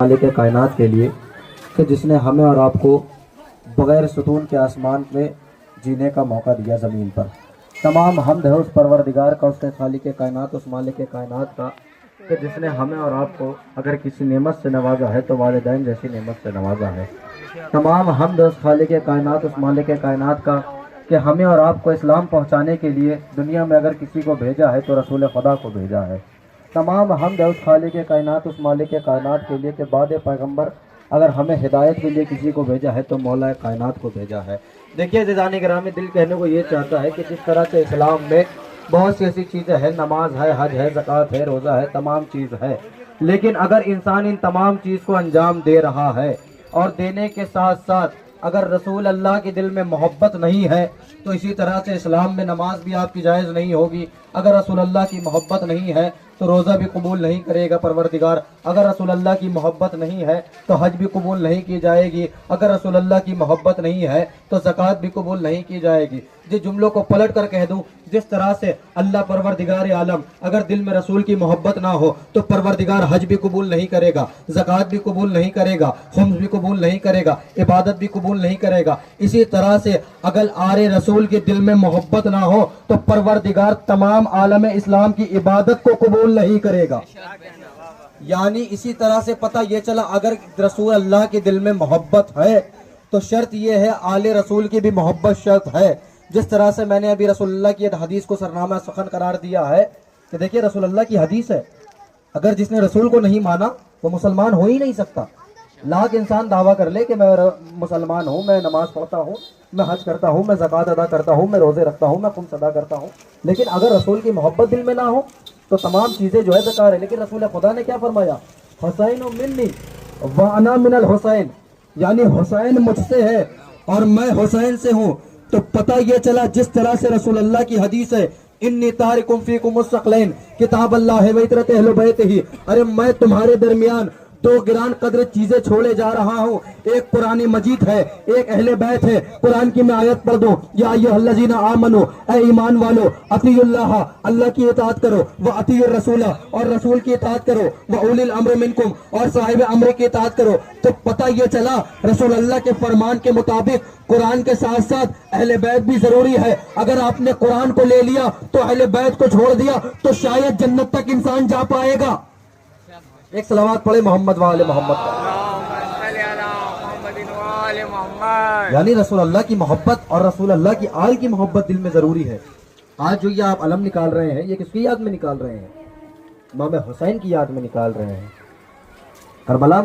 مالک کائنات کے لیے کہ جس نے ہمیں اور آپ کو بغیر ستون کے آسمان میں جینے کا موقع دیا زمین پر۔ تمام حمد ہے اس پروردگار کا، اس کے خالق کائنات، اس مالک کائنات کا کہ جس نے ہمیں اور آپ کو اگر کسی نعمت سے نوازا ہے تو والدین جیسی نعمت سے نوازا ہے۔ تمام حمد ہے اس خالق کائنات، اس مالک کائنات کا کہ ہمیں اور آپ کو اسلام پہنچانے کے لیے دنیا میں اگر کسی کو بھیجا ہے تو رسول خدا کو بھیجا ہے۔ تمام حمد ہے اس خالق کائنات، اس مالک کائنات کے لیے کہ بعد پیغمبر اگر ہمیں ہدایت کے لیے کسی کو بھیجا ہے تو مولا کائنات کو بھیجا ہے۔ دیکھیے عزیزان گرامی، دل کہنے کو یہ چاہتا ہے کہ جس طرح سے اسلام میں بہت سی ایسی چیزیں ہیں، نماز ہے، حج ہے، زکوٰۃ ہے، روزہ ہے، تمام چیز ہے، لیکن اگر انسان ان تمام چیز کو انجام دے رہا ہے اور دینے کے ساتھ ساتھ اگر رسول اللہ کے دل میں محبت نہیں ہے تو اسی طرح سے اسلام میں نماز بھی آپ کی جائز نہیں ہوگی۔ اگر رسول اللہ کی محبت نہیں ہے تو روزہ بھی قبول نہیں کرے گا پروردگار۔ اگر رسول اللہ کی محبت نہیں ہے تو حج بھی قبول نہیں کی جائے گی۔ اگر رسول اللہ کی محبت نہیں ہے تو زکوٰۃ بھی قبول نہیں کی جائے گی۔ جس جملوں کو پلٹ کر کہہ دوں، جس طرح سے اللہ پروردگار عالم اگر دل میں رسول کی محبت نہ ہو تو پروردگار حج بھی قبول نہیں کرے گا، زکوٰۃ بھی قبول نہیں کرے گا، خمس بھی قبول نہیں کرے گا، عبادت بھی قبول نہیں کرے گا۔ اسی طرح سے اگر آرے رسول کے دل میں محبت نہ ہو تو پروردگار تمام عالم اسلام کی عبادت کو قبول نہیں کرے گا۔ یعنی اسی طرح سے پتہ یہ چلا اگر رسول اللہ کے دل میں محبت ہے تو شرط یہ ہے آل رسول کی بھی محبت شرط ہے۔ جس طرح سے میں نے ابھی رسول اللہ کی حدیث کو سرنامہ سخن قرار دیا ہے کہ دیکھیے رسول اللہ کی حدیث ہے، اگر جس نے رسول کو نہیں مانا وہ مسلمان ہو ہی نہیں سکتا۔ لاکھ انسان دعویٰ کر لے کہ میں مسلمان ہوں، میں نماز پڑھتا ہوں، میں حج کرتا ہوں، میں زکوٰۃ ادا کرتا ہوں، میں روزے رکھتا ہوں، میں خمس ادا کرتا ہوں، لیکن اگر رسول کی محبت دل میں نہ ہو تو تمام چیزیں جو ہے بیکار ہے۔ لیکن رسول خدا نے کیا فرمایا؟ حسین منی وانا من الحسین، یعنی حسین مجھ سے ہے اور میں حسین سے ہوں۔ تو پتہ یہ چلا جس طرح سے رسول اللہ کی حدیث ہے انی تارکم فیکم الثقلین کتاب اللہ و عترۃ اہل بیتہ، ارے میں تمہارے درمیان دو گران قدر چیزیں چھوڑے جا رہا ہوں، ایک قرآن مجید ہے، ایک اہل بیت ہے۔ قرآن کی میں آیت پڑھ دوں، یا ایھا الذین آمنوا، اے ایمان والو، اطیعوا اللہ، اللہ کی اطاعت کرو، واطیعوا الرسول، اور رسول کی اطاعت کرو، واولی الامر منکم، اور صاحب امر کی اطاعت کرو۔ تو پتہ یہ چلا رسول اللہ کے فرمان کے مطابق قرآن کے ساتھ ساتھ اہل بیت بھی ضروری ہے۔ اگر آپ نے قرآن کو لے لیا تو اہل بیت کو چھوڑ دیا تو شاید جنت تک انسان جا پائے گا۔ ایک صلوات پڑھے محمد وآل محمد پر۔ یعنی رسول اللہ کی محبت اور رسول اللہ کی آل کی محبت دل میں ضروری ہے۔ آج جو یہ آپ علم نکال رہے ہیں یہ کس کی یاد میں نکال رہے ہیں؟ امام حسین کی یاد میں نکال رہے ہیں، کربلا میں